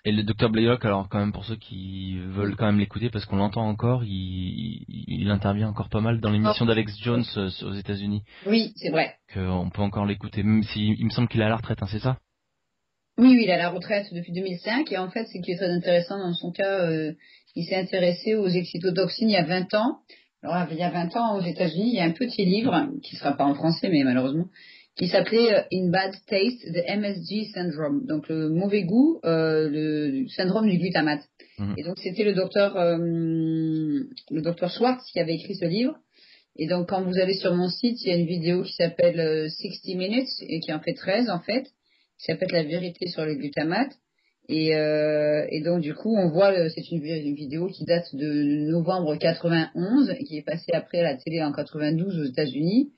Et le docteur Blaylock, alors quand même pour ceux qui veulent quand même l'écouter, parce qu'on l'entend encore, il intervient encore pas mal dans l'émission d'Alex Jones aux États-Unis, Oui, c'est vrai. qu'on peut encore l'écouter, même si il me semble qu'il est à la retraite, hein, c'est ça? Oui, oui, il a la retraite depuis 2005 et en fait, ce qui est très intéressant dans son cas, il s'est intéressé aux excitotoxines il y a 20 ans. Alors, il y a 20 ans aux États-Unis, il y a un petit livre qui sera pas en français, mais malheureusement, qui s'appelait In Bad Taste, the MSG Syndrome. Donc, le mauvais goût, le syndrome du glutamate. Mhm. Et donc, c'était le docteur Schwartz qui avait écrit ce livre. Et donc, quand vous allez sur mon site, il y a une vidéo qui s'appelle 60 Minutes et qui en fait 13 en fait, qui s'appelle La vérité sur le glutamate. Et donc, du coup, on voit, c'est une vidéo qui date de novembre 91 et qui est passée après à la télé en 92 aux États-Unis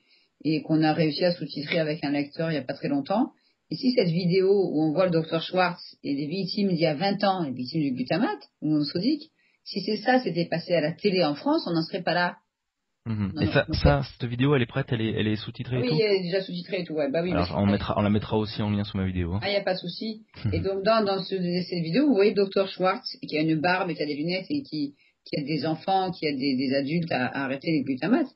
et qu'on a réussi à sous-titrer avec un lecteur il n'y a pas très longtemps. Et si cette vidéo où on voit le docteur Schwartz et des victimes d'il y a 20 ans, les victimes du glutamate, ou monosodique, si c'est ça, c'était passé à la télé en France, on n'en serait pas là. Mhm. Non, Et non, ça, non. cette vidéo, elle est prête, elle est Ah sous-titrée et oui, tout? il est déjà sous-titré et tout, ouais. Bah oui, mais Alors on la mettra aussi en lien sous ma vidéo. Hein. il n'y a pas de souci. Et donc, cette vidéo, vous voyez le docteur Schwartz, qui a une barbe et qui a des lunettes et qui a des enfants, qui a des adultes à arrêter les glutamates.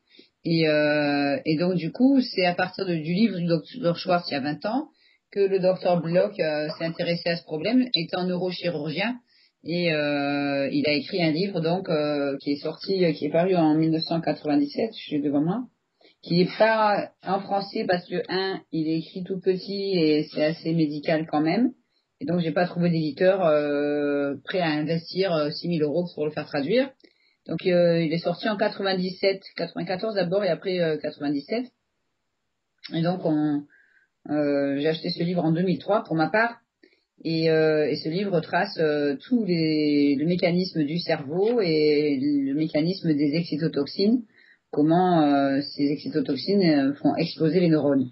Et donc, du coup, c'est à partir du livre du docteur Schwartz, il y a 20 ans, que le docteur Bloch s'est intéressé à ce problème, étant neurochirurgien. Et il a écrit un livre, donc, qui est sorti, qui est paru en 1997, je suis devant moi, qui est pas en français parce que il est écrit tout petit et c'est assez médical quand même. Et donc j'ai pas trouvé d'éditeur prêt à investir 6 000 euros pour le faire traduire. Donc il est sorti en 97, 94 d'abord et après 97. Et donc j'ai acheté ce livre en 2003 pour ma part. Et ce livre trace le mécanisme du cerveau et le mécanisme des excitotoxines, comment ces excitotoxines font exploser les neurones.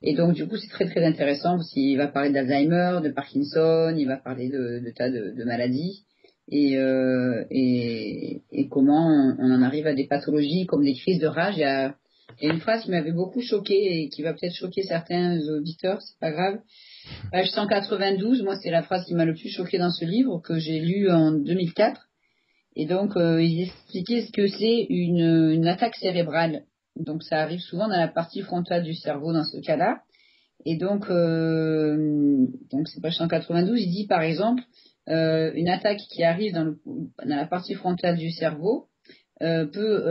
Et donc, du coup, c'est très, très intéressant parce qu'il va parler d'Alzheimer, de Parkinson, il va parler de tas de maladies et comment on en arrive à des pathologies comme des crises de rage. Il y a une phrase qui m'avait beaucoup choquée et qui va peut-être choquer certains auditeurs, c'est pas grave. Page 192, moi, c'est la phrase qui m'a le plus choquée dans ce livre que j'ai lu en 2004. Et donc, il expliquait ce que c'est une attaque cérébrale. Donc, ça arrive souvent dans la partie frontale du cerveau dans ce cas-là. Et donc c'est page 192, il dit par exemple, une attaque qui arrive dans la partie frontale du cerveau peut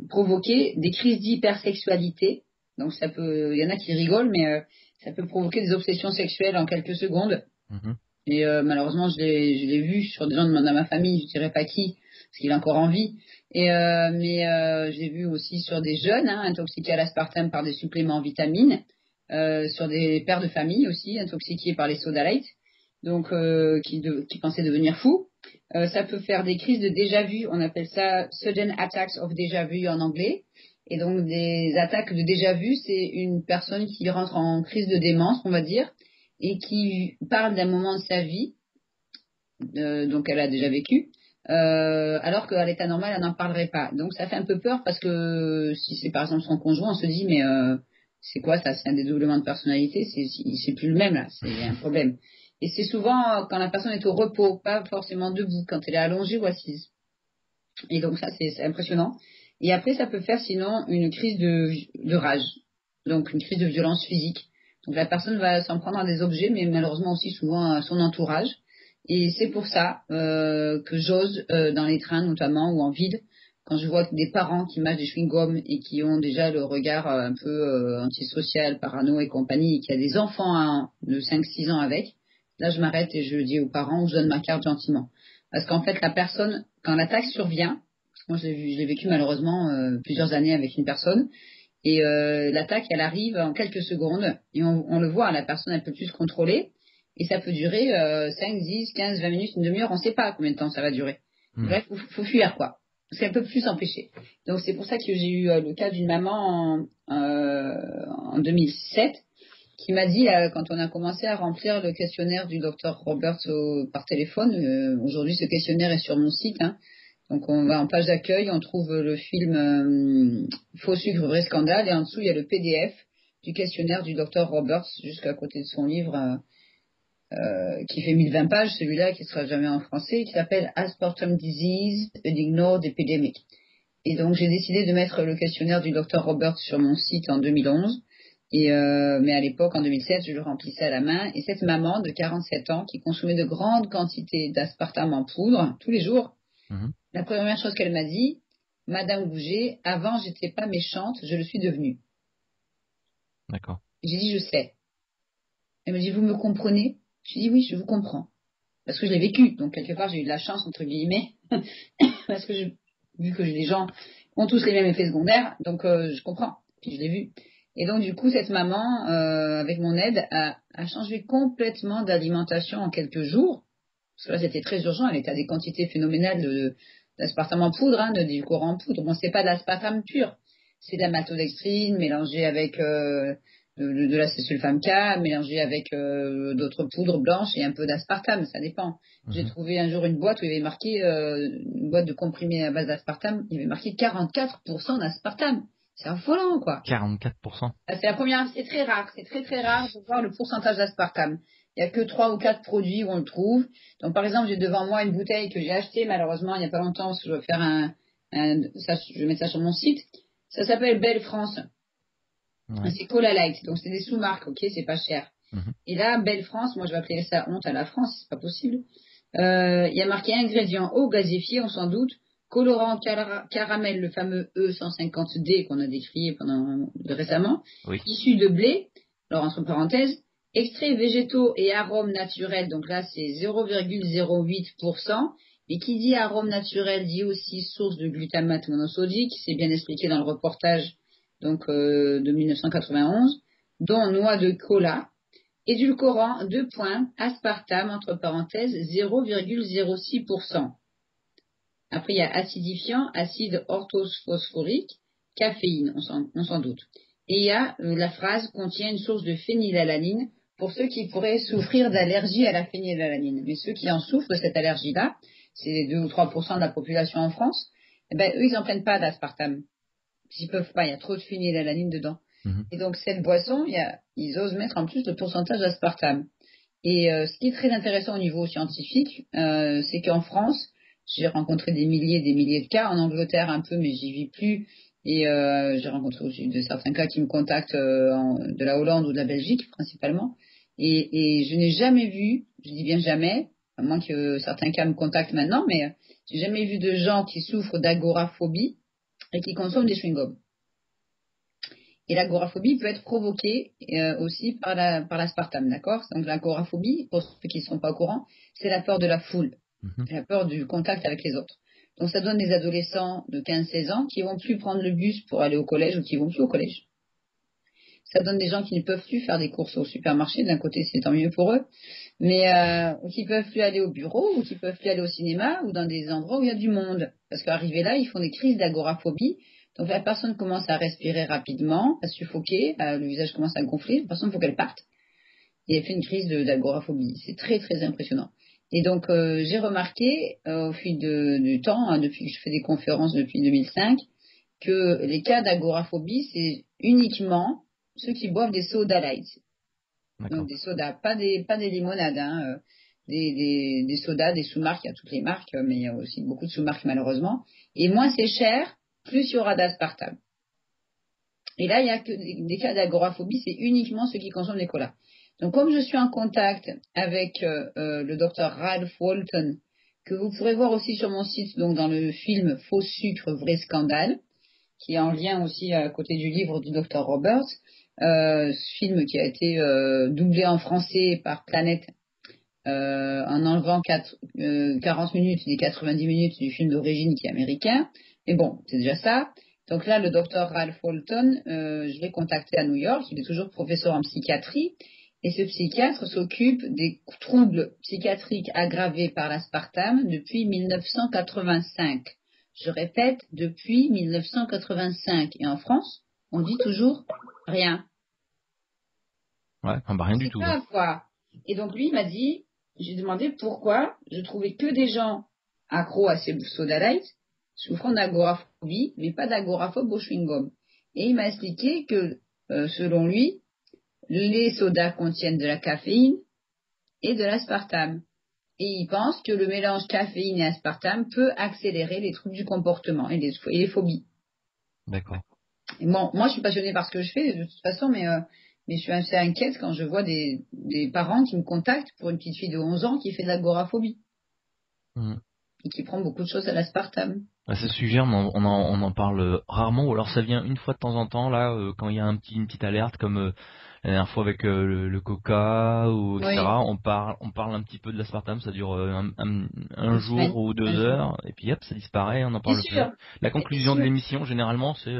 provoquer des crises d'hypersexualité. Donc il y en a qui rigolent, mais ça peut provoquer des obsessions sexuelles en quelques secondes. Mhm. Et malheureusement, je l'ai vu sur des gens dans ma famille, je dirais pas qui, parce qu'il est encore en vie. Mais j'ai vu aussi sur des jeunes intoxiqués à l'aspartame par des suppléments en vitamines, sur des pères de famille aussi intoxiqués par les soda light, donc qui pensaient devenir fous. Ça peut faire des crises de déjà-vu, on appelle ça sudden attacks of déjà-vu en anglais. Et donc des attaques de déjà-vu, c'est une personne qui rentre en crise de démence, on va dire, et qui parle d'un moment de sa vie, donc elle a déjà vécu, alors qu'à l'état normal, elle n'en parlerait pas. Donc ça fait un peu peur parce que si c'est par exemple son conjoint, on se dit mais c'est quoi ça? C'est un dédoublement de personnalité, c'est plus le même là, c'est un problème. Et c'est souvent quand la personne est au repos, pas forcément debout, quand elle est allongée ou assise. Et donc ça, c'est impressionnant. Et après, ça peut faire sinon une crise de rage, donc une crise de violence physique. Donc la personne va s'en prendre à des objets, mais malheureusement aussi souvent à son entourage. Et c'est pour ça que j'ose, dans les trains notamment ou en ville, quand je vois des parents qui mâchent des chewing-gums et qui ont déjà le regard un peu antisocial, parano et compagnie, et qui a des enfants de 5-6 ans avec, là je m'arrête et je dis aux parents, je donne ma carte gentiment. Parce qu'en fait, la personne, quand l'attaque survient, parce que moi je l'ai vécu malheureusement plusieurs années avec une personne, et l'attaque, elle arrive en quelques secondes, et on le voit, la personne, elle peut plus se contrôler, et ça peut durer 5, 10, 15, 20 minutes, une demi-heure, on ne sait pas combien de temps ça va durer. Mhm. Bref, faut fuir, quoi. Parce qu'elle peut plus s'empêcher. Donc c'est pour ça que j'ai eu le cas d'une maman en 2007 qui m'a dit, quand on a commencé à remplir le questionnaire du docteur Roberts par téléphone, aujourd'hui ce questionnaire est sur mon site, hein. Donc on va en page d'accueil, on trouve le film Faux sucre, vrai scandale, et en dessous il y a le PDF du questionnaire du docteur Roberts, jusqu'à côté de son livre. qui fait 1020 pages, celui-là qui sera jamais en français, qui s'appelle Aspartame Disease, an Ignored Epidemic. Et donc j'ai décidé de mettre le questionnaire du Dr Roberts sur mon site en 2011. Mais à l'époque, en 2007, je le remplissais à la main. Et cette maman de 47 ans qui consommait de grandes quantités d'aspartame en poudre tous les jours, la première chose qu'elle m'a dit, Madame Gouget, avant j'étais pas méchante, je le suis devenue. D'accord. J'ai dit je sais. Elle me dit vous me comprenez? Je dis oui, je vous comprends. Parce que je l'ai vécu. Donc quelque part j'ai eu de la chance entre guillemets. Parce que vu que les gens ont tous les mêmes effets secondaires, donc je comprends. Puis je l'ai vu. Et donc du coup cette maman, avec mon aide, a changé complètement d'alimentation en quelques jours. Parce que là c'était très urgent. Elle était à des quantités phénoménales d'aspartame en poudre, du courant en poudre. Bon, c'est pas de l'aspartame pur, c'est de la maltodextrine mélangée avec de l'acésulfame K, mélangée avec d'autres poudres blanches et un peu d'aspartame, ça dépend. J'ai trouvé un jour une boîte où il y avait marqué, une boîte de comprimés à base d'aspartame, il y avait marqué 44% d'aspartame. C'est affolant, quoi. 44%. C'est la première, c'est très rare, c'est très très rare de voir le pourcentage d'aspartame. Il n'y a que 3 ou 4 produits où on le trouve. Donc, par exemple, j'ai devant moi une bouteille que j'ai achetée, malheureusement, il n'y a pas longtemps, parce que je vais faire je vais mettre ça sur mon site. Ça s'appelle Belle France. Ouais. C'est Cola Light. Donc, c'est des sous-marques, ok, c'est pas cher. Et là, Belle France, moi, je vais appeler ça honte à la France, c'est pas possible. Il y a marqué ingrédients eau gazéfiée, on s'en doute. Colorant caramel, le fameux E150D qu'on a décrié récemment. Oui. Issu de blé, alors entre parenthèses. Extraits végétaux et arômes naturels, donc là c'est 0,08%. Et qui dit arôme naturel dit aussi source de glutamate monosodique, c'est bien expliqué dans le reportage donc de 1991, dont noix de cola, édulcorant 2 points, aspartame entre parenthèses 0,06%. Après il y a acidifiant, acide orthophosphorique, caféine, on s'en doute. Et il y a la phrase contient une source de phénylalanine pour ceux qui pourraient souffrir d'allergie à la phénylalanine. Mais ceux qui en souffrent de cette allergie-là, c'est 2 ou 3% de la population en France, eh ben, eux, ils n'en prennent pas d'aspartame. Ils peuvent pas, il y a trop de phénylalanine dedans. Et donc, cette boisson, ils osent mettre en plus le pourcentage d'aspartame. Et ce qui est très intéressant au niveau scientifique, c'est qu'en France, j'ai rencontré des milliers de cas, en Angleterre un peu, mais j'y vis plus. Et j'ai rencontré aussi certains cas qui me contactent de la Hollande ou de la Belgique principalement. Et je n'ai jamais vu, je dis bien jamais, à moins que certains cas me contactent maintenant, mais j'ai jamais vu de gens qui souffrent d'agoraphobie et qui consomment des chewing-gums. Et l'agoraphobie peut être provoquée aussi par l'aspartame, d'accord? Donc l'agoraphobie, pour ceux qui ne sont pas au courant, c'est la peur de la foule, la peur du contact avec les autres. Donc ça donne des adolescents de 15-16 ans qui vont plus prendre le bus pour aller au collège ou qui vont plus au collège. Ça donne des gens qui ne peuvent plus faire des courses au supermarché, d'un côté c'est tant mieux pour eux, mais qui ne peuvent plus aller au bureau ou qui ne peuvent plus aller au cinéma ou dans des endroits où il y a du monde. Parce qu'arrivés là, ils font des crises d'agoraphobie. Donc la personne commence à respirer rapidement, à suffoquer, le visage commence à gonfler, la personne il faut qu'elle parte. Et elle fait une crise d'agoraphobie. C'est très très impressionnant. Et donc j'ai remarqué au fil du temps, depuis que je fais des conférences depuis 2005, que les cas d'agoraphobie, c'est uniquement ceux qui boivent des soda light. Donc des sodas, pas des limonades, des sodas, des sous-marques, il y a toutes les marques, mais il y a aussi beaucoup de sous-marques malheureusement. Et moins c'est cher, plus il y aura d'aspartame. Et là, il n'y a que des cas d'agoraphobie, c'est uniquement ceux qui consomment des colas. Donc comme je suis en contact avec le docteur Ralph Walton, que vous pourrez voir aussi sur mon site, donc dans le film Faux sucre, vrai scandale, qui est en lien aussi à côté du livre du docteur Roberts, ce film qui a été doublé en français par Planète en enlevant 40 minutes des 90 minutes du film d'origine qui est américain. Mais bon, c'est déjà ça. Donc là, le docteur Ralph Walton, je l'ai contacté à New York. Il est toujours professeur en psychiatrie. Et ce psychiatre s'occupe des troubles psychiatriques aggravés par l'aspartame depuis 1985. Je répète, depuis 1985. Et en France, on dit toujours rien. Ouais, rien du tout. Pas quoi. Et donc lui, il m'a dit, j'ai demandé pourquoi je trouvais que des gens accros à ces soda light souffrant d'agoraphobie, mais pas d'agoraphobie au chewing-gum. Et il m'a expliqué que, selon lui, les sodas contiennent de la caféine, et de l'aspartame. Et ils pensent que le mélange caféine et aspartame peut accélérer les troubles du comportement et les phobies. D'accord. Et bon, moi, je suis passionnée par ce que je fais de toute façon, mais je suis assez inquiète quand je vois des parents qui me contactent pour une petite fille de 11 ans qui fait de l'agoraphobie et qui prend beaucoup de choses à l'aspartame. À ce sujet, on en parle rarement, ou alors ça vient une fois de temps en temps, là, quand il y a une petite alerte, comme la dernière fois avec le coca, ou etc. Oui, On parle un petit peu de l'aspartame, ça dure un une jour semaine, ou un 2 jour. heures, et puis hop, ça disparaît, on n'en Bien parle plus. sûr, La bien conclusion de sûr. l'émission, généralement, c'est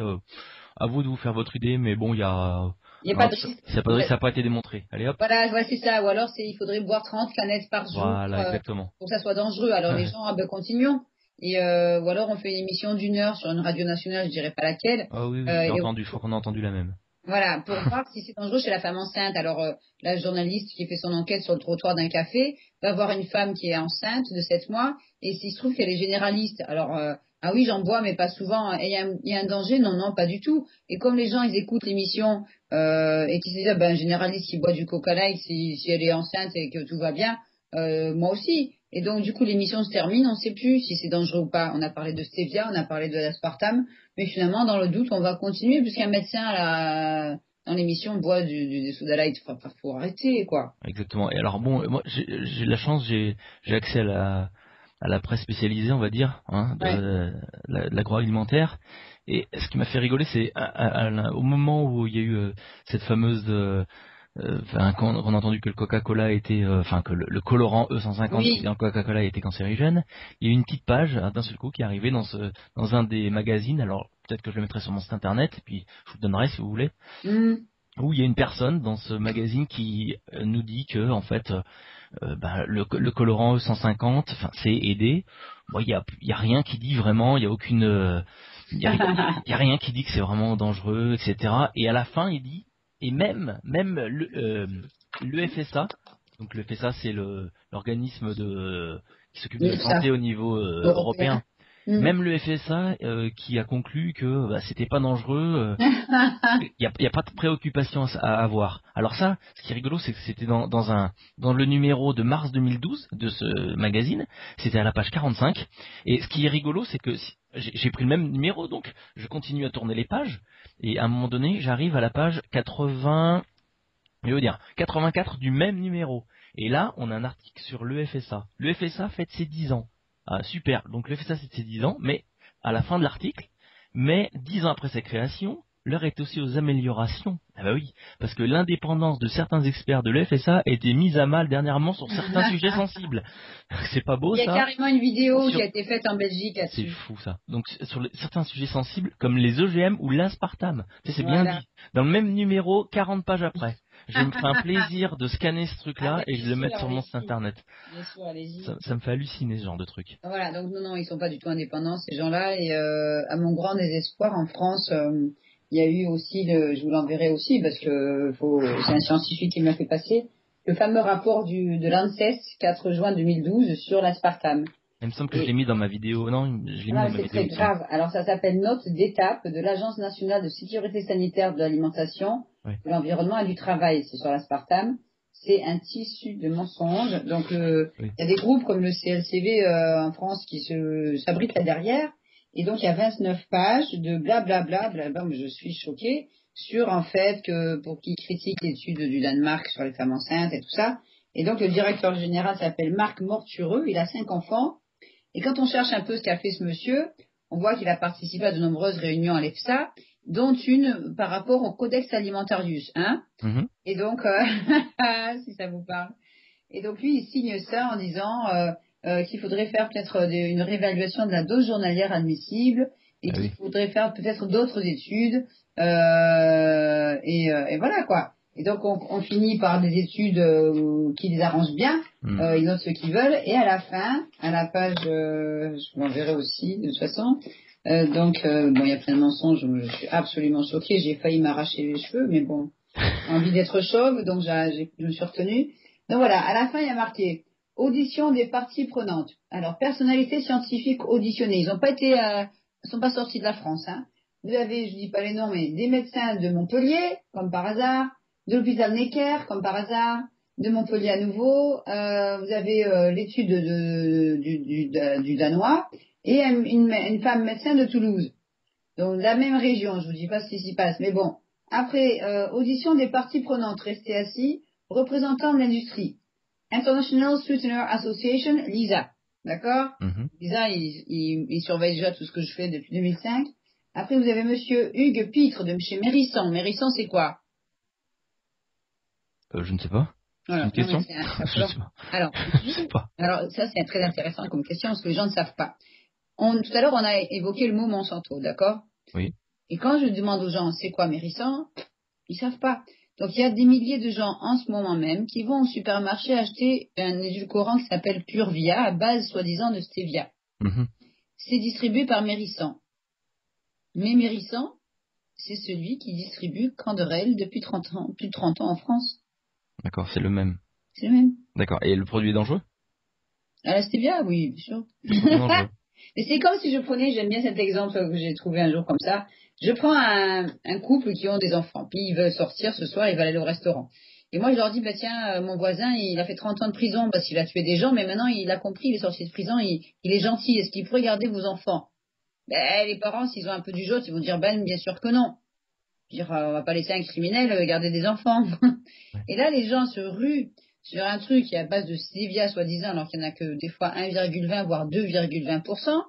à vous de vous faire votre idée, mais bon, il y a... Il n'y a pas hein, de risque. ça n'a pas été démontré. Allez hop, Voilà, ouais, c'est ça. Ou alors, il faudrait boire 30 canettes par jour voilà, exactement. pour que ça soit dangereux. Alors, les gens, ah ben, continuons. Et, ou alors, on fait une émission d'1 heure sur une radio nationale, je dirais pas laquelle. Ah oui, oui, j'ai Et entendu, je crois qu'on a entendu la même. voilà, pour voir si c'est dangereux chez la femme enceinte. Alors, la journaliste qui fait son enquête sur le trottoir d'un café va voir une femme qui est enceinte de 7 mois, et s'il se trouve qu'elle est généraliste. Alors, ah oui, j'en bois, mais pas souvent. Et il y a un danger? Non, non, pas du tout. Et comme les gens, ils écoutent l'émission et qu'ils se disent, ah ben, un généraliste qui boit du Coca Light, si elle est enceinte et que tout va bien, moi aussi. Et donc, du coup, l'émission se termine, on ne sait plus si c'est dangereux ou pas. On a parlé de stevia, on a parlé de l'aspartame. Mais finalement, dans le doute, on va continuer puisqu'un médecin dans l'émission boit des soda light. Enfin, faut arrêter, quoi. Exactement. Et alors bon, moi j'ai de la chance, j'ai accès à la presse spécialisée, on va dire, hein, Ouais. de l'agroalimentaire. Et ce qui m'a fait rigoler, c'est au moment où il y a eu cette fameuse, quand on a entendu que le Coca-Cola était, enfin que le colorant E150 qui était Oui. dans le Coca-Cola était cancérigène, il y a eu une petite page d'un seul coup qui est arrivée dans un des magazines. Alors peut-être que je le mettrai sur mon site internet, et puis je vous le donnerai si vous voulez, Hmm. où il y a une personne dans ce magazine qui nous dit que en fait le colorant E150, enfin c'est aidé. Bon, il y a rien qui dit vraiment, il y a aucune il y a rien qui dit que c'est vraiment dangereux, etc. Et à la fin il dit, et même le FSA, donc le FSA c'est l'organisme qui s'occupe de la Oui, ça. santé au niveau européen. Européen. Hmm. Même le FSA qui a conclu que c'était pas dangereux, il y a pas de préoccupation à avoir. Alors ça, ce qui est rigolo, c'est que c'était dans le numéro de mars 2012 de ce magazine, c'était à la page 45. Et ce qui est rigolo, c'est que j'ai pris le même numéro, donc je continue à tourner les pages, et à un moment donné, j'arrive à la page 80, je veux dire 84 du même numéro. Et là, on a un article sur le FSA. Le FSA fête ses 10 ans. Ah, super. Donc le FSA fête ses 10 ans, mais à la fin de l'article, mais 10 ans après sa création, l'heure est aussi aux améliorations. Ah bah oui, parce que l'indépendance de certains experts de l'FSA a été mise à mal dernièrement sur certains sujets sensibles. C'est pas beau Il y a ça? carrément une vidéo qui Sur... a été faite en Belgique C'est là-dessus. fou ça. Donc sur certains sujets sensibles, comme les OGM ou l'aspartame, c'est bien Voilà. dit. Dans le même numéro, 40 pages après. Je me ferai un plaisir de scanner ce Ah truc-là ben, et bien je le sûr, mettre sur mon site allez-y. internet. Bien sûr, allez-y. Ça me fait halluciner ce genre de truc. Voilà, donc non, non, ils sont pas du tout indépendants, ces gens-là. Et à mon grand désespoir, en France, il y a eu aussi, je vous l'enverrai aussi, parce que c'est un scientifique qui me l'a fait passer, le fameux rapport de l'ANSES, 4 juin 2012, sur l'aspartame. Il me semble que je l'ai Et mis dans ma vidéo. Non, je l'ai mis voilà, dans mais ma c'est vidéo, très il me semble. grave. Alors ça s'appelle Note d'étape de l'Agence nationale de sécurité sanitaire de l'alimentation, Oui. de l'environnement et du travail. C'est sur l'aspartame. C'est un tissu de mensonges. Donc Oui. il y a des groupes comme le CLCV en France qui s'abritent là derrière. Et donc il y a 29 pages de blablabla, blabla, mais je suis choquée, sur en fait que pour qui critique l'étude du Danemark sur les femmes enceintes et tout ça. Et donc le directeur général s'appelle Marc Mortureux, il a 5 enfants. Et quand on cherche un peu ce qu'a fait ce monsieur, on voit qu'il a participé à de nombreuses réunions à l'EFSA, dont une par rapport au Codex Alimentarius, hein. Mhm. Et donc, si ça vous parle. Et donc lui, il signe ça en disant qu'il faudrait faire peut-être une réévaluation de la dose journalière admissible et Ah qu'il oui. faudrait faire peut-être d'autres études. Et voilà quoi. Et donc on finit par des études qui les arrangent bien. Hmm. Ils notent ce qu'ils veulent. Et à la fin, à la page, je vous l'enverrai aussi de toute façon. Bon, il y a plein de mensonges. Je suis absolument choquée. J'ai failli m'arracher les cheveux, mais bon, j'ai envie d'être chauve, donc je me suis retenue. Donc voilà, à la fin, il y a marqué audition des parties prenantes. Alors, personnalités scientifiques auditionnées. Ils sont pas sortis de la France, hein. Vous avez, je dis pas les noms, mais des médecins de Montpellier, comme par hasard, de l'hôpital Necker, comme par hasard, de Montpellier à nouveau. Vous avez l'étude du Danois et une femme médecin de Toulouse. Donc la même région, je vous dis pas ce qui s'y passe, mais bon. Après, audition des parties prenantes, restez assis, représentants de l'industrie. International Sweetener Association, Lisa. D'accord? Mhm. Lisa, il surveille déjà tout ce que je fais depuis 2005. Après, vous avez monsieur Hugues Pitre de chez Mérissan. Mérissan, c'est quoi? Je ne sais pas. C'est Voilà. une Non, mais question? Je sais pas. Alors, Je sais pas. alors, ça, c'est très intéressant comme question parce que les gens ne savent pas. Tout à l'heure, on a évoqué le mot Monsanto, d'accord? Oui. Et quand je demande aux gens, c'est quoi Mérissan? Ils savent pas. Donc, il y a des milliers de gens en ce moment même qui vont au supermarché acheter un édulcorant qui s'appelle Purvia, à base, soi-disant, de stevia. Mhm. C'est distribué par Mérissan. Mais Mérissan, c'est celui qui distribue Canderel depuis 30 ans, plus de 30 ans en France. D'accord, c'est le même. C'est le même. D'accord. Et le produit est dangereux? Ah, la stevia, oui, bien sûr. Le produit est dangereux. Mais c'est comme si je prenais, j'aime bien cet exemple que j'ai trouvé un jour comme ça. Je prends un couple qui ont des enfants, puis ils veulent sortir ce soir, ils veulent aller au restaurant. Et moi, je leur dis, bah tiens, mon voisin, il a fait 30 ans de prison parce qu'il a tué des gens, mais maintenant, il a compris, il est sorti de prison, il est gentil. Est-ce qu'il pourrait garder vos enfants? Ben, les parents, s'ils ont un peu du jote, ils vont dire, ben, bien sûr que non. Dire, on va pas laisser un criminel garder des enfants. Ouais. Et là, les gens se ruent sur un truc qui est à base de stevia, soi-disant, alors qu'il n'y en a que des fois 1,20 voire 2,20%.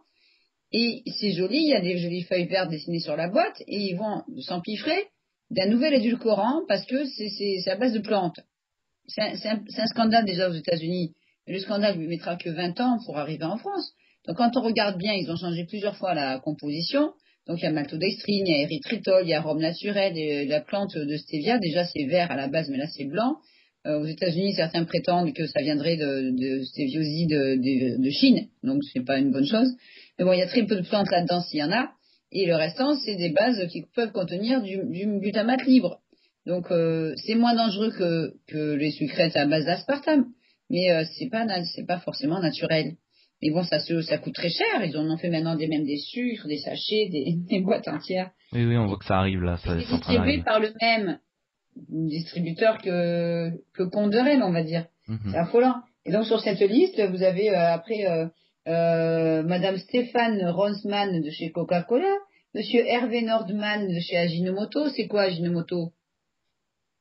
Et c'est joli, il y a des jolies feuilles vertes dessinées sur la boîte, et ils vont s'empiffrer d'un nouvel édulcorant parce que c'est à base de plantes. C'est un scandale déjà aux États-Unis. Le scandale lui mettra que 20 ans pour arriver en France. Donc quand on regarde bien, ils ont changé plusieurs fois la composition. Donc il y a maltodextrine, il y a érythritol, il y a arôme naturel, et la plante de stevia, déjà c'est vert à la base, mais là c'est blanc. Aux États-Unis, certains prétendent que ça viendrait de stéviosie de Chine, donc c'est pas une bonne chose. Mais bon, il y a très peu de plantes là-dedans s'il y en a, et le restant, c'est des bases qui peuvent contenir du glutamate libre. Donc c'est moins dangereux que les sucrètes à base d'aspartame, mais c'est pas forcément naturel. Mais bon, ça coûte très cher. Ils en ont fait maintenant même des sucres, des sachets, des boîtes entières. Oui, oui, on voit Et que ça arrive là, c'est c'est en train distribué d'arriver. par le même distributeur que Conderel, on va dire. Mhm. C'est affolant. Et donc sur cette liste, vous avez après Madame Stéphane Ronsman de chez Coca-Cola, Monsieur Hervé Nordman de chez Ajinomoto. C'est quoi Ajinomoto?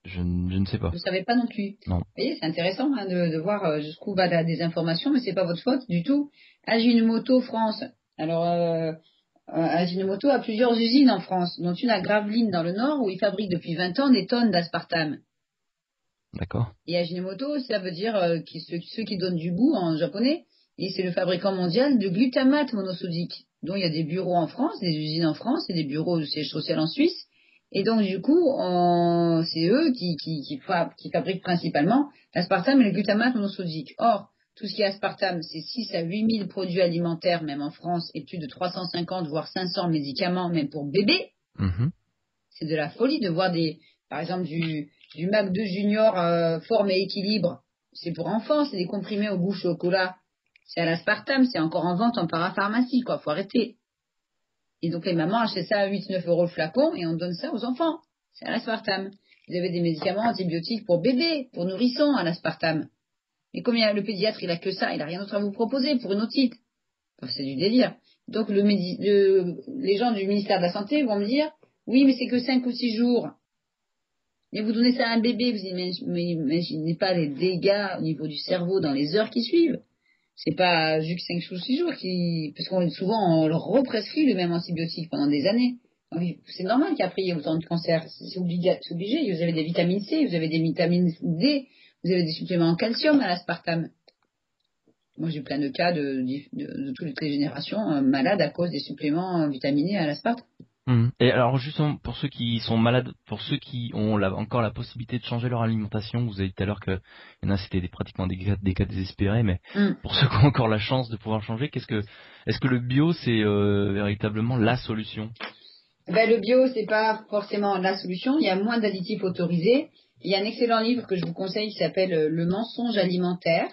Je ne sais pas. Je ne savais pas non plus. Non. Vous voyez, c'est intéressant de voir jusqu'où va la désinformation, mais c'est pas votre faute du tout. Ajinomoto France. Alors, Ajinomoto a plusieurs usines en France, dont une à Gravelines dans le Nord, où ils fabriquent depuis 20 ans des tonnes d'aspartame. D'accord. Et Ajinomoto, ça veut dire ceux qui donnent du goût en japonais, et c'est le fabricant mondial de glutamate monosodique, dont il y a des bureaux en France, des usines en France et des bureaux de siège social en Suisse. Et donc, du coup, c'est eux qui fabriquent principalement l'aspartame et le glutamate monosodique. Or, tout ce qui est aspartame, c'est 6 à 8 000 produits alimentaires, même en France, et plus de 350, voire 500 médicaments, même pour bébés. Mhm. C'est de la folie de voir par exemple, du Mac 2 Junior forme et équilibre. C'est pour enfants, c'est des comprimés au goût chocolat. C'est à l'aspartame, c'est encore en vente en parapharmacie, quoi. Faut arrêter. Et donc les mamans achètent ça à 8-9 euros le flacon et on donne ça aux enfants. C'est à l'aspartame. Vous avez des médicaments antibiotiques pour bébés, pour nourrissons à l'aspartame. Mais combien le pédiatre, il a que ça, il a rien d'autre à vous proposer pour une otite. Enfin, c'est du délire. Donc les gens du ministère de la Santé vont me dire, oui, mais c'est que 5 ou 6 jours. Et vous donnez ça à un bébé, vous imaginez pas les dégâts au niveau du cerveau dans les heures qui suivent. C'est pas juste 5 ou 6 jours parce qu'on souvent on leur represcrit le même antibiotique pendant des années. Donc, c'est normal qu'après il y ait autant de cancers. C'est obligé. Vous avez des vitamines C, vous avez des vitamines D, vous avez des suppléments en calcium à l'aspartame. Moi j'ai plein de cas de toutes les générations malades à cause des suppléments vitaminés à l'aspartame. Mhm. Et alors justement, pour ceux qui sont malades, pour ceux qui ont encore la possibilité de changer leur alimentation, vous avez dit tout à l'heure que il y en a c'était pratiquement des cas désespérés, mais pour ceux qui ont encore la chance de pouvoir changer, est-ce que le bio c'est véritablement la solution? Ben, le bio, c'est pas forcément la solution. Il y a moins d'additifs autorisés. Il y a un excellent livre que je vous conseille qui s'appelle Le mensonge alimentaire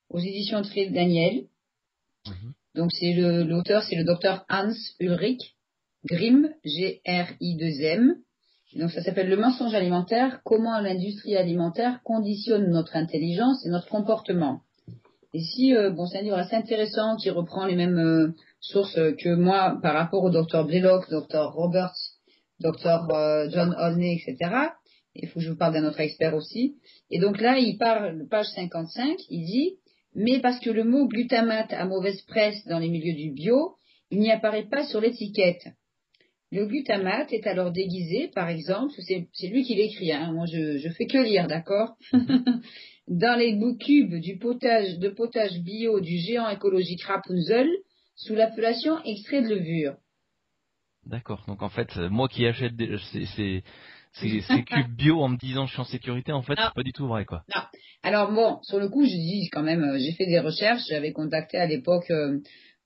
aux éditions Trier Daniel. Mhm. Donc l'auteur, c'est le docteur Hans Ulrich Grimm, G-R-I-2-M. Donc ça s'appelle le mensonge alimentaire, comment l'industrie alimentaire conditionne notre intelligence et notre comportement. Et si, c'est un livre assez intéressant qui reprend les mêmes sources que moi par rapport au docteur Blaylock, docteur Roberts, docteur John Olney, etc. Il faut que je vous parle d'un autre expert aussi. Et donc là, il parle, page 55, il dit « Mais parce que le mot glutamate a mauvaise presse dans les milieux du bio, il n'y apparaît pas sur l'étiquette. Le glutamate est alors déguisé, par exemple, c'est lui qui l'écrit, hein, moi je fais que lire, d'accord dans les cubes de potage bio du géant écologique Rapunzel, sous l'appellation extrait de levure. » D'accord. Donc en fait, moi qui achète ces cubes bio en me disant je suis en sécurité, en fait, c'est pas du tout vrai, quoi. Non. Alors bon, sur le coup, je dis quand même, j'ai fait des recherches. J'avais contacté à l'époque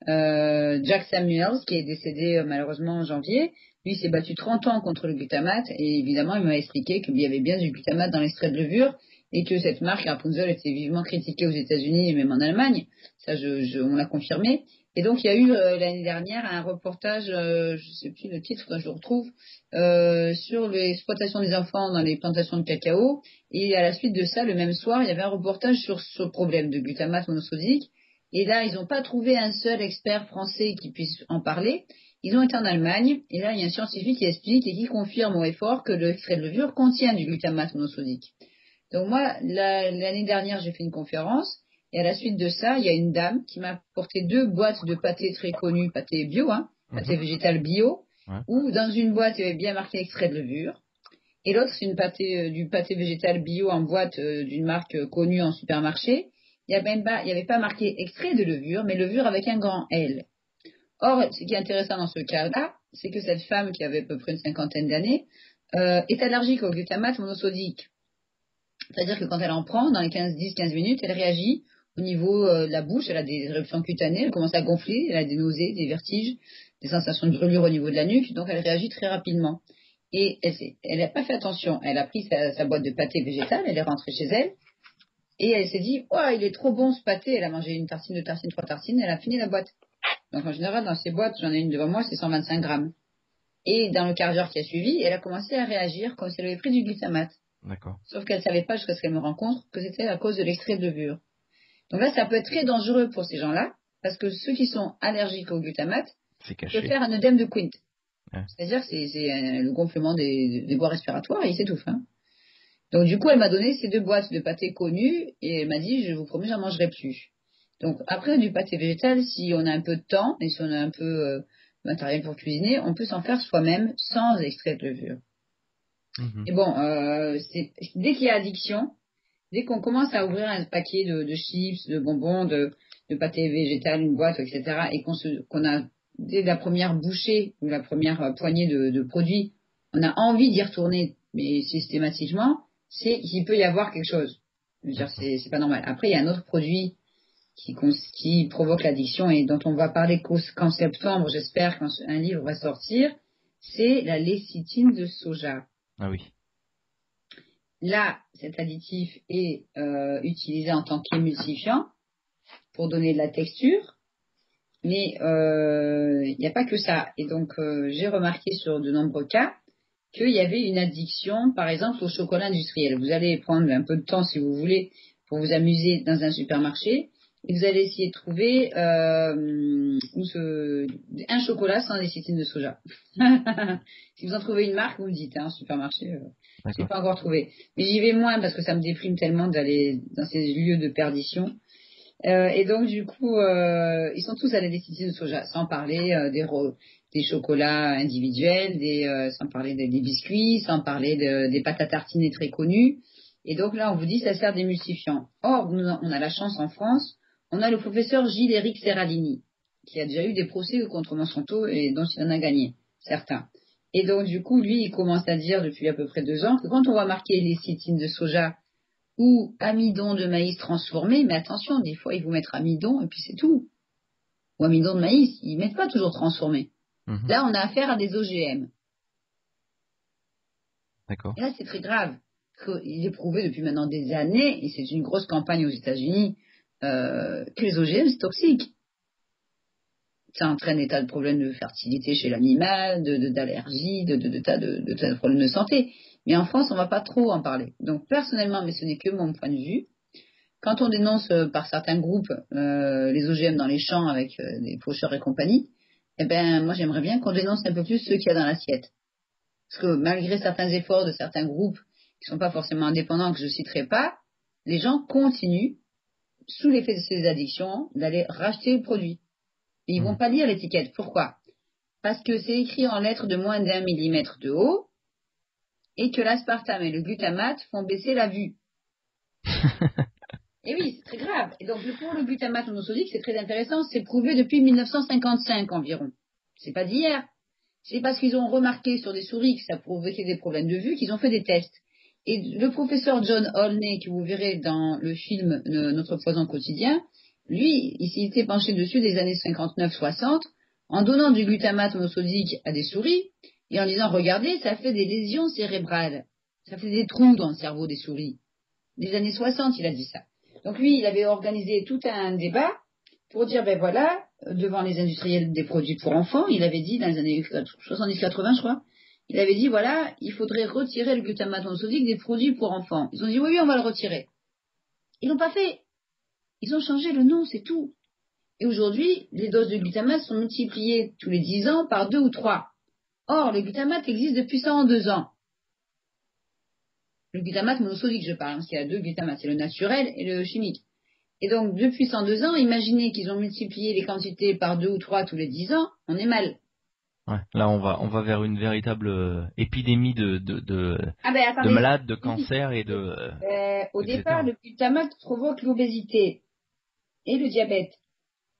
Jack Samuels, qui est décédé malheureusement en janvier. Lui, il s'est battu 30 ans contre le glutamate et évidemment, il m'a expliqué qu'il y avait bien du glutamate dans l'extrait de levure et que cette marque Rapunzel était vivement critiquée aux États-Unis et même en Allemagne. Ça, on l'a confirmé. Et donc, il y a eu l'année dernière un reportage, je sais plus le titre, je le retrouve, sur l'exploitation des enfants dans les plantations de cacao. Et à la suite de ça, le même soir, il y avait un reportage sur ce problème de glutamate monosodique. Et là, ils n'ont pas trouvé un seul expert français qui puisse en parler. Ils ont été en Allemagne, et là, il y a un scientifique qui explique et qui confirme haut et fort que l'extrait de levure contient du glutamate monosodique. Donc moi, l'année dernière, j'ai fait une conférence, et à la suite de ça, il y a une dame qui m'a apporté 2 boîtes de pâté très connues, pâté bio, pâté végétal bio, où dans une boîte, il y avait bien marqué extrait de levure, et l'autre, c'est du pâté végétal bio en boîte d'une marque connue en supermarché. Il n'y avait pas marqué extrait de levure, mais levure avec un grand L. Or, ce qui est intéressant dans ce cas-là, c'est que cette femme qui avait à peu près une cinquantaine d'années est allergique au glutamate monosodique. C'est-à-dire que quand elle en prend, dans les 10-15 minutes, elle réagit au niveau de la bouche, elle a des éruptions cutanées, elle commence à gonfler, elle a des nausées, des vertiges, des sensations de brûlure au niveau de la nuque, donc elle réagit très rapidement. Et elle n'a pas fait attention, elle a pris sa boîte de pâté végétal, elle est rentrée chez elle, et elle s'est dit, oh, il est trop bon ce pâté, elle a mangé une tartine, 2 tartines, 3 tartines, elle a fini la boîte. Donc en général, dans ces boîtes, j'en ai une devant moi, c'est 125 grammes. Et dans le quart d'heure qui a suivi, elle a commencé à réagir comme si elle avait pris du glutamate. D'accord. Sauf qu'elle ne savait pas, jusqu'à ce qu'elle me rencontre, que c'était à cause de l'extrait de levure. Donc là, ça peut être très dangereux pour ces gens-là, parce que ceux qui sont allergiques au glutamate peuvent faire un œdème de Quint. Ouais. C'est-à-dire que c'est le gonflement des voies respiratoires et ils s'étouffent. Donc du coup, elle m'a donné ces 2 boîtes de pâté connues et elle m'a dit, je vous promets, j'en mangerai plus. Donc après, du pâté végétal, si on a un peu de temps et si on a un peu matériel pour cuisiner, on peut s'en faire soi-même sans extrait de levure. Mmh. Et bon, dès qu'il y a addiction, dès qu'on commence à ouvrir un paquet de chips, de bonbons, de pâté végétal, une boîte, etc., et qu'on a, dès la première bouchée ou la première poignée de produits, on a envie d'y retourner, mais systématiquement, c'est qu'il peut y avoir quelque chose. Je veux dire, c'est pas normal. Après, il y a un autre produit qui provoque l'addiction et dont on va parler qu'en septembre, j'espère qu'un livre va sortir, c'est la lécithine de soja. Ah oui. Là, cet additif est utilisé en tant qu'émulsifiant pour donner de la texture, mais il n'y a pas que ça. Et donc, j'ai remarqué sur de nombreux cas qu'il y avait une addiction, par exemple, au chocolat industriel. Vous allez prendre un peu de temps, si vous voulez, pour vous amuser dans un supermarché, et vous allez essayer de trouver un chocolat sans lécithine de soja. Si vous en trouvez une marque, vous me dites, supermarché. Je n'ai pas encore trouvé. Mais j'y vais moins parce que ça me déprime tellement d'aller dans ces lieux de perdition. Et donc, du coup, ils sont tous à la lécithine de soja, sans parler des chocolats individuels, sans parler des biscuits, sans parler des pâtes à tartiner très connues. Et donc là, on vous dit ça sert d'émulsifiant. Or, on a la chance en France, on a le professeur Gilles-Éric Serralini, qui a déjà eu des procès contre Monsanto et dont il en a gagné, certains. Et donc, du coup, lui, il commence à dire depuis à peu près 2 ans que quand on va marquer lécithine de soja ou amidon de maïs transformé, mais attention, des fois, ils vous mettent amidon et puis c'est tout. Ou amidon de maïs, ils mettent pas toujours transformé. Mmh. Là, on a affaire à des OGM. D'accord. Et là, c'est très grave. Il est prouvé depuis maintenant des années, et c'est une grosse campagne aux États-Unis, que les OGM, c'est toxique. Ça entraîne des tas de problèmes de fertilité chez l'animal, d'allergies, de tas de problèmes de santé. Mais en France, on va pas trop en parler. Donc personnellement, mais ce n'est que mon point de vue, quand on dénonce par certains groupes les OGM dans les champs avec des faucheurs et compagnie, eh ben moi j'aimerais bien qu'on dénonce un peu plus ceux qu'il y a dans l'assiette. Parce que malgré certains efforts de certains groupes qui sont pas forcément indépendants, que je citerai pas, les gens continuent, sous l'effet de ces addictions, d'aller racheter le produit. Et ils vont pas lire l'étiquette. Pourquoi? Parce que c'est écrit en lettres de moins d'1 millimètre de haut et que l'aspartame et le glutamate font baisser la vue. Et oui, c'est très grave. Et donc, pour le glutamate monosodique, c'est très intéressant. C'est prouvé depuis 1955 environ. C'est pas d'hier. C'est parce qu'ils ont remarqué sur des souris que ça provoquait des problèmes de vue qu'ils ont fait des tests. Et le professeur John Olney, que vous verrez dans le film Notre poison quotidien, lui, il s'était penché dessus des années 59-60 en donnant du glutamate monosodique à des souris et en disant, regardez, ça fait des lésions cérébrales. Ça fait des trous dans le cerveau des souris. Des années 60, il a dit ça. Donc lui, il avait organisé tout un débat pour dire, ben voilà, devant les industriels des produits pour enfants, il avait dit dans les années 70-80, je crois, il avait dit, voilà, il faudrait retirer le glutamate monosodique des produits pour enfants. Ils ont dit, oui, on va le retirer. Ils l'ont pas fait. Ils ont changé le nom, c'est tout. Et aujourd'hui, les doses de glutamate sont multipliées tous les 10 ans par 2 ou 3. Or, le glutamate existe depuis 102 ans. Le glutamate monosodique, je parle, parce qu'il y a 2 glutamates, c'est le naturel et le chimique. Et donc, depuis 102 ans, imaginez qu'ils ont multiplié les quantités par 2 ou 3 tous les 10 ans, on est mal. Ouais, là on va vers une véritable épidémie de Attendez. malades, de cancers et au etc. départ, le glutamate provoque l'obésité et le diabète.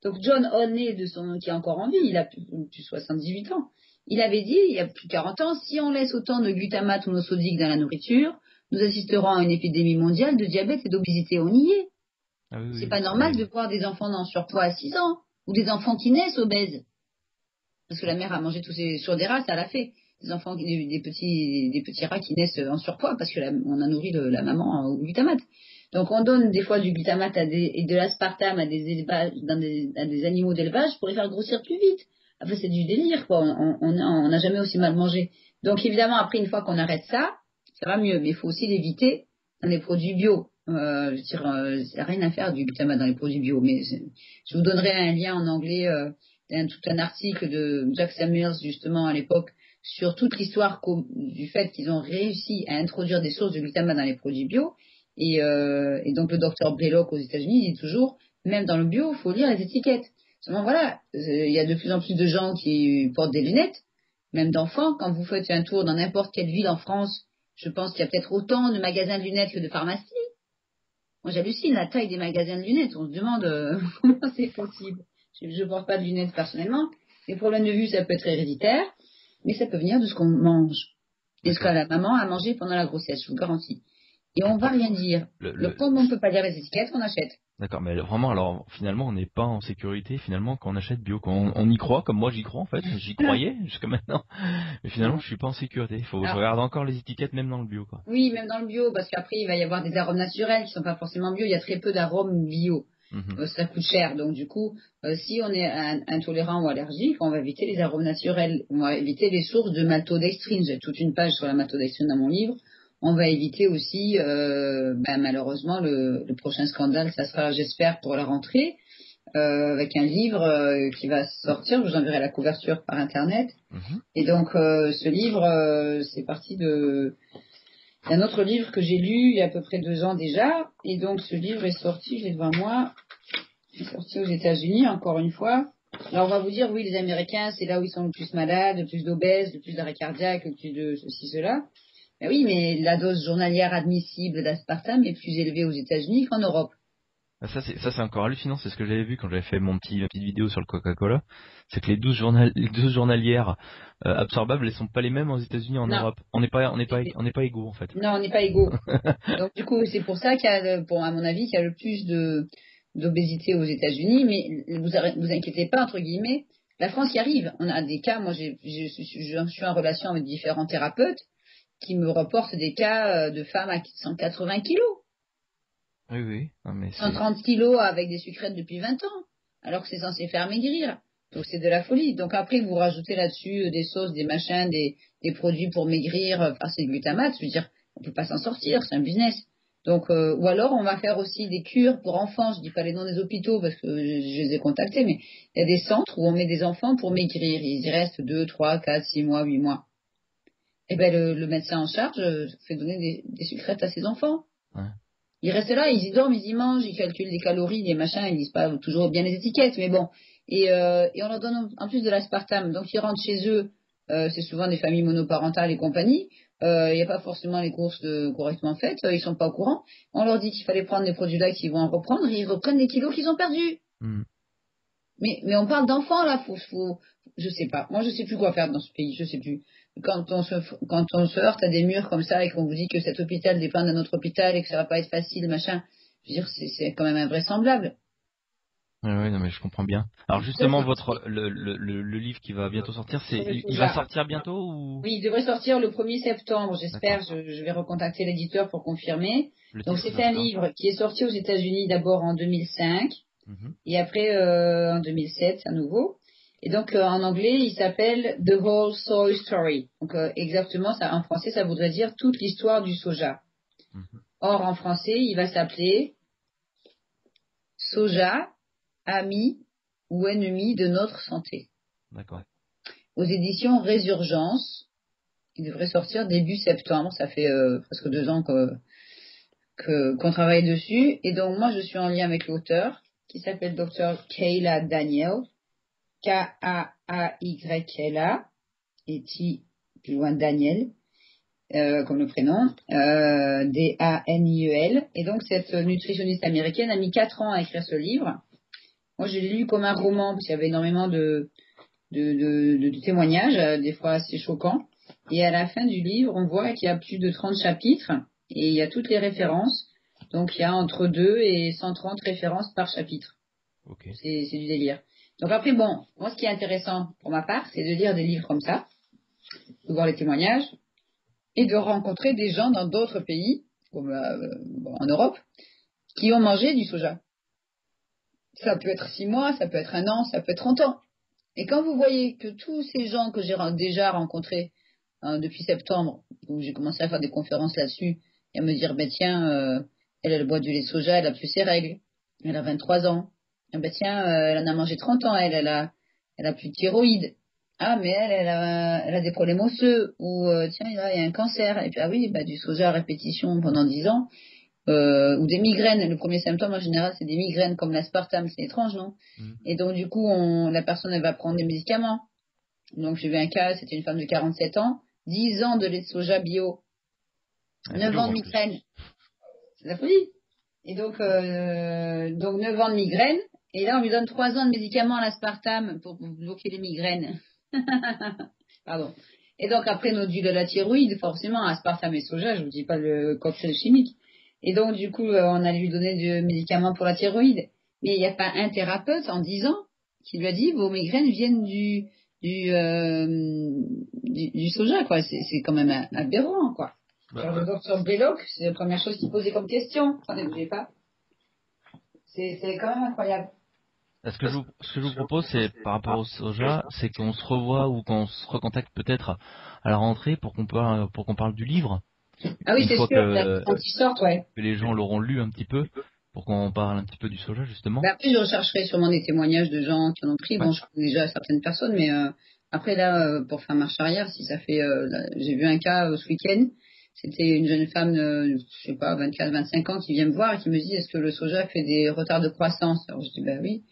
Donc John Olney, qui est encore en vie, il a plus de 78 ans, il avait dit, il y a plus de 40 ans, si on laisse autant de glutamate monosodique dans la nourriture, nous assisterons à une épidémie mondiale de diabète et d'obésité. On y est. Ah oui, C'est pas normal de voir des enfants en surpoids à 6 ans, ou des enfants qui naissent obèses. Parce que la mère a mangé tous ces sur des rats, ça l'a fait. Des enfants, des petits rats qui naissent en surpoids parce que on a nourri la maman au glutamate. Donc on donne des fois du glutamate et de l'aspartame à des animaux d'élevage pour les faire grossir plus vite. Après c'est du délire quoi. On n'a jamais aussi mal mangé. Donc évidemment après une fois qu'on arrête ça, ça va mieux. Mais il faut aussi l'éviter dans les produits bio. Je veux dire, il n'y a rien à faire du glutamate dans les produits bio. Mais je vous donnerai un lien en anglais. Tout un article de Jack Samuels justement à l'époque sur toute l'histoire du fait qu'ils ont réussi à introduire des sources de glutamate dans les produits bio et donc le docteur Blaylock aux États-Unis dit toujours même dans le bio il faut lire les étiquettes. Seulement voilà, il y a de plus en plus de gens qui portent des lunettes, même d'enfants. Quand vous faites un tour dans n'importe quelle ville en France, je pense qu'il y a peut-être autant de magasins de lunettes que de pharmacies. Moi j'hallucine la taille des magasins de lunettes, on se demande comment c'est possible. Je ne porte pas de lunettes personnellement. Les problèmes de vue, ça peut être héréditaire, mais ça peut venir de ce qu'on mange. Et ce que la maman a mangé pendant la grossesse, je vous garantis. Et on va rien dire. Comme on ne peut pas lire les étiquettes, on achète. D'accord, mais vraiment, alors finalement, on n'est pas en sécurité finalement quand on achète bio. Quand on y croit, comme moi j'y crois en fait, j'y croyais jusqu'à maintenant. Mais finalement, je suis pas en sécurité. Je regarde encore les étiquettes même dans le bio, quoi. Oui, même dans le bio, parce qu'après il va y avoir des arômes naturels qui sont pas forcément bio. Il y a très peu d'arômes bio. Ça coûte cher, donc du coup, si on est intolérant ou allergique, on va éviter les arômes naturels, on va éviter les sources de maltodextrine. J'ai toute une page sur la maltodextrine dans mon livre. On va éviter aussi, malheureusement, le prochain scandale, ça sera, j'espère, pour la rentrée, avec un livre qui va sortir. Je vous enverrai la couverture par internet. Et donc, ce livre, c'est parti d'un autre livre que j'ai lu il y a à peu près 2 ans déjà. Et donc, ce livre est sorti, je l'ai devant moi. Il est sorti aux États-Unis, encore une fois. Alors, on va vous dire, oui, les Américains, c'est là où ils sont le plus malades, le plus d'obèses, le plus d'arrêt cardiaque, le plus de ceci, cela. Ben oui, mais la dose journalière admissible d'aspartame est plus élevée aux États-Unis qu'en Europe. Ça c'est encore hallucinant, c'est ce que j'avais vu quand j'avais fait ma petite vidéo sur le Coca-Cola, c'est que les doses journalières absorbables, elles sont pas les mêmes aux États-Unis et en Europe. On n'est pas égaux en fait. Non, on n'est pas égaux. Donc du coup, c'est pour ça qu'il y a, à mon avis, qu'il y a le plus d'obésité aux États-Unis, mais vous inquiétez pas entre guillemets, la France y arrive. On a des cas, moi je suis en relation avec différents thérapeutes qui me reportent des cas de femmes à 180 kilos. Oui. Non, mais 130 kilos avec des sucrètes depuis 20 ans, alors que c'est censé faire maigrir. Donc c'est de la folie. Donc après, vous rajoutez là-dessus des sauces, des machins, des produits pour maigrir, enfin c'est du glutamate, je veux dire, on peut pas s'en sortir, c'est un business. Donc ou alors on va faire aussi des cures pour enfants, je dis pas les noms des hôpitaux parce que je les ai contactés, mais il y a des centres où on met des enfants pour maigrir, ils y restent 2, 3, 4, 6 mois, 8 mois. Et ben le médecin en charge fait donner des sucrètes à ses enfants. Ouais. Ils restent là, ils y dorment, ils y mangent, ils calculent les calories, les machins, ils lisent pas toujours bien les étiquettes, mais bon. Et on leur donne en plus de l'aspartame. Donc ils rentrent chez eux, c'est souvent des familles monoparentales et compagnie. Il n'y a pas forcément les courses correctement faites, ils sont pas au courant. On leur dit qu'il fallait prendre des produits là qu'ils vont en reprendre, et ils reprennent les kilos qu'ils ont perdus. Mm. Mais on parle d'enfants là, je sais pas. Moi je sais plus quoi faire dans ce pays, je sais plus. Quand on se heurte à des murs comme ça et qu'on vous dit que cet hôpital dépend d'un autre hôpital et que ça va pas être facile, machin, je veux dire c'est quand même invraisemblable. Ouais, non, mais je comprends bien. Alors Ça, justement, c'est le livre qui va bientôt sortir, sur le il va soja. sortir bientôt ou Oui, il devrait sortir le 1er septembre, D'accord. j'espère. Je vais recontacter l'éditeur pour confirmer. Le Donc titre c'est c'est un ça. livre qui est sorti aux États-Unis d'abord en 2005 Mhm. et après en 2007 à nouveau. Et donc en anglais, il s'appelle The Whole Soy Story. Donc exactement, ça en français, ça voudrait dire toute l'histoire du soja. Mhm. Or en français, il va s'appeler Soja, ami ou ennemi de notre santé. D'accord. Aux éditions Résurgence, il devrait sortir début septembre. Ça fait presque 2 ans qu'on travaille dessus. Et donc moi, je suis en lien avec l'auteur qui s'appelle Dr. Kayla Daniel, K-A-A-Y-L-A, et T plus loin Daniel, comme le prénom, D-A-N-I-E-L. Et donc cette nutritionniste américaine a mis 4 ans à écrire ce livre. Moi, je l'ai lu comme un roman parce qu'il y avait énormément de témoignages, des fois assez choquants. Et à la fin du livre, on voit qu'il y a plus de 30 chapitres et il y a toutes les références. Donc il y a entre 2 et 130 références par chapitre. Ok. C'est du délire. Donc après, bon, moi ce qui est intéressant pour ma part, c'est de lire des livres comme ça, de voir les témoignages et de rencontrer des gens dans d'autres pays, comme en Europe, qui ont mangé du soja. Ça peut être 6 mois, ça peut être 1 an, ça peut être 30 ans. Et quand vous voyez que tous ces gens que j'ai déjà rencontrés depuis septembre, où j'ai commencé à faire des conférences là-dessus, et à me dire, ben tiens, elle boit du lait de soja, elle a plus ses règles, elle a 23 ans. Ah ben tiens, elle en a mangé 30 ans, elle a plus de thyroïde. Ah, mais elle a des problèmes osseux, ou tiens, il y a un cancer. Et puis, ah oui, bah, du soja à répétition pendant 10 ans. Ou des migraines. Le premier symptôme en général, c'est des migraines comme l'aspartame. C'est étrange, non? Mhm. Et donc du coup, la personne elle va prendre des médicaments. Donc j'ai vu un cas, c'était une femme de 47 ans, 10 ans de lait de soja bio, Ouais, c'est 9 lourd ans de en plus. migraine. C'est la folie. Et donc 9 ans de migraine. Et là, on lui donne 3 ans de médicaments à l'aspartame pour bloquer les migraines. Pardon. Et donc après, nodule de la thyroïde, forcément, aspartame et soja, je vous dis pas le cocktail chimique. Et donc du coup, on a lui donné du médicament pour la thyroïde. Mais il n'y a pas un thérapeute en 10 ans qui lui a dit vos migraines viennent du soja, quoi. C'est quand même aberrant, quoi. Bah, Alors le docteur Belloc, c'est la première chose qu'il posait comme question. Attendez, bougez pas. C'est quand même incroyable. ce que je vous propose, c'est par rapport au soja, c'est qu'on se revoie ou qu'on se recontacte peut-être à la rentrée pour qu'on parle du livre, Ah oui, une c'est fois sûr, quand ils sortent, ouais. que les gens l'auront lu un petit peu, pour qu'on parle un petit peu du soja justement. Ben après, je rechercherai sûrement des témoignages de gens qui en ont pris. Ouais. Bon, je connais déjà certaines personnes, mais après là, pour faire marche arrière, si ça fait, j'ai vu un cas ce week-end. C'était une jeune femme, je sais pas, 24, 25 ans, qui vient me voir et qui me dit, est-ce que le soja fait des retards de croissance? Alors je dis, ben oui.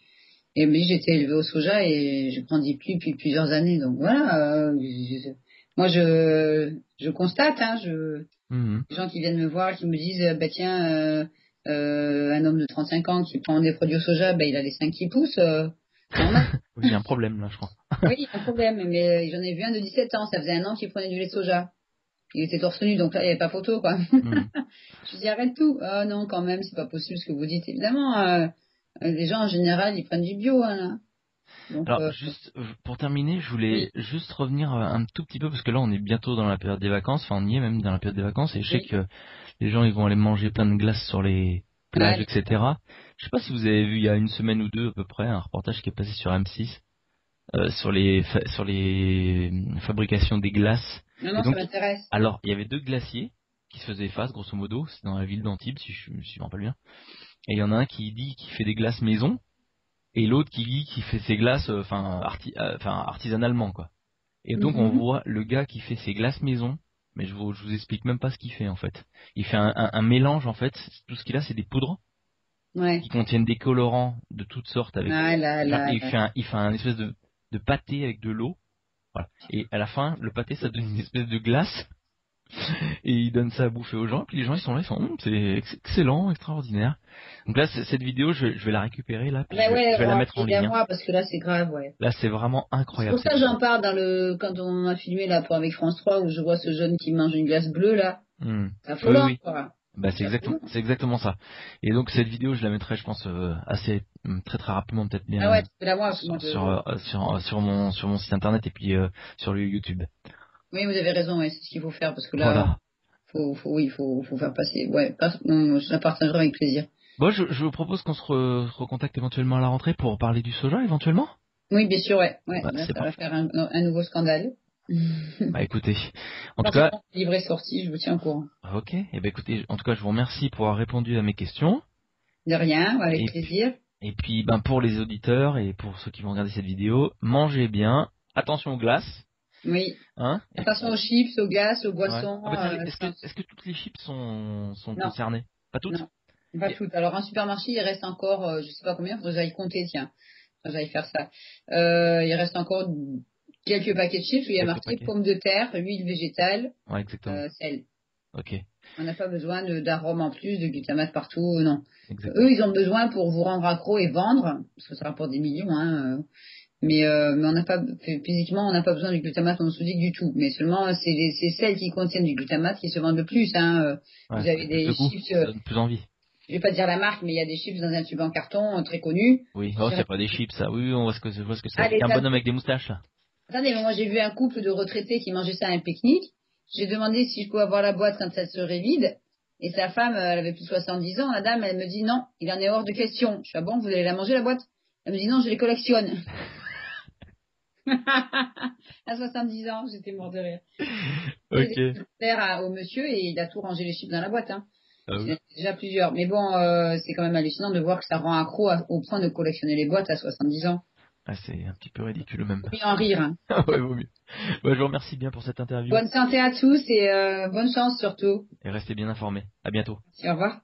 Et mais j'étais élevée au soja et je grandis plus depuis plusieurs années. Donc voilà, moi je constate, hein, Mhm. les gens qui viennent me voir, qui me disent, bah tiens, un homme de 35 ans qui prend des produits au soja, bah il a les seins qui poussent, c'est normal. Oui, il y a un problème là, je crois. Oui, il y a un problème, mais j'en ai vu un de 17 ans, ça faisait 1 an qu'il prenait du lait de soja. Il était torse nu, donc là, il n'y avait pas photo, quoi. Mhm. Je dis, arrête tout. Ah non, quand même, c'est pas possible ce que vous dites. Évidemment, les gens, en général, ils prennent du bio, hein, là. Donc, Alors, juste pour terminer, je voulais oui, juste revenir un tout petit peu parce que là, on est bientôt dans la période des vacances. Enfin, on y est même dans la période des vacances et je sais oui. que les gens ils vont aller manger plein de glace sur les Ah, plages, etc. Je sais pas si vous avez vu il y a une semaine ou deux à peu près un reportage qui est passé sur M6. sur les fabrications des glaces. Non, non, Et donc, ça m'intéresse. alors, il y avait 2 glaciers qui se faisaient face, grosso modo, c'est dans la ville d'Antibes, si je me rappelle bien. Et il y en a un qui dit qu'il fait des glaces maison, et l'autre qui dit qu'il fait ses glaces, artisanalement, quoi. Et donc on Mhm. voit le gars qui fait ses glaces maison, mais je vous explique même pas ce qu'il fait en fait. Il fait un mélange en fait, tout ce qu'il a c'est des poudres Ouais. qui contiennent des colorants de toutes sortes avec, Ah là genre, là là. il fait un espèce de pâté avec de l'eau, voilà. Et à la fin, le pâté ça donne une espèce de glace, et il donne ça à bouffer aux gens, puis les gens ils sont là, ils font, c'est excellent, extraordinaire. Donc là, cette vidéo, je vais la récupérer là, puis Mais ouais, je vais la mettre en à ligne, hein. moi parce que là c'est grave, ouais. Là, c'est vraiment C'est incroyable pour ça cette que vidéo. j'en parle quand on m'a filmé là avec France 3 où je vois ce jeune qui mange une glace bleue là. Hmm. C'est Oui, affolant, oui. quoi. Bah C'est affolant. c'est exactement ça. Et donc cette vidéo, je la mettrai, je pense, assez très très rapidement, peut-être Ah ouais, bien tu peux la voir parce que moi sur mon site internet et puis sur le YouTube. Oui, vous avez raison, ouais, c'est ce qu'il faut faire parce que là, Voilà. faut faire passer. Ouais, je la partagerai avec plaisir. Bon, je vous propose qu'on se recontacte éventuellement à la rentrée pour parler du soja, éventuellement. Oui, bien sûr, ouais. Ouais, Bah là, c'est ça va parfait. faire un nouveau scandale. Bah écoutez, en tout Quand c'est cas, bon, le livre est sorti, je vous tiens au courant. ok. Et ben écoutez, en tout cas, je vous remercie pour avoir répondu à mes questions. De rien, avec Et plaisir. et puis, ben pour les auditeurs et pour ceux qui vont regarder cette vidéo, mangez bien, attention aux glaces, Oui. hein. Et Attention puis aux chips, aux glaces, aux ouais. boissons, Ah bah tiens, je pense. est-ce que toutes les chips sont Non, concernées? Pas toutes? non, pas toutes. Alors, un supermarché, il reste encore, je sais pas combien, faudrait que j'aille compter, tiens. Faut que j'aille faire ça. Il reste encore quelques paquets de chips où il y a Quelques marqué paquets. pommes de terre, huile végétale, Ouais, exactement. sel. Ok, On n'a pas besoin d'arômes en plus, de glutamate partout, non. Eux, exactement. ils ont besoin pour vous rendre accro et vendre, parce que ça rapporte des millions, hein. Mais on n'a pas, physiquement, on n'a pas besoin du glutamate monosodique du tout. Mais seulement, c'est celles qui contiennent du glutamate qui se vendent le plus, hein. Ouais, Vous ça avez fait plus de des goût, chips, ça donne plus envie. je vais pas dire la marque, mais il y a des chips dans un tube en carton très connu. Oui, oh, c'est pas des chips, ça. Oui, oui, je vois ce que c'est. Allez, Avec un bonhomme avec des moustaches, là. attendez, mais moi j'ai vu un couple de retraités qui mangeait ça à un pique-nique. J'ai demandé si je pouvais avoir la boîte quand elle serait vide. Et sa femme, elle avait plus de 70 ans. La dame, elle me dit non, il en est hors de question. Je suis ah bon, vous allez la manger la boîte? Elle me dit non, je les collectionne. À 70 ans, j'étais mort de rire. J'ai Ok. des au monsieur et il a tout rangé les chips dans la boîte. Hein. Ah Il y oui. en a déjà plusieurs. Mais bon, c'est quand même hallucinant de voir que ça rend accro au point de collectionner les boîtes à 70 ans. Ah, c'est un petit peu ridicule même. Faut bien en rire. Hein. Ah ouais, vaut mieux. Bah, je vous remercie bien pour cette interview Bonne santé à tous et bonne chance surtout. et restez bien informés. À bientôt. Au revoir.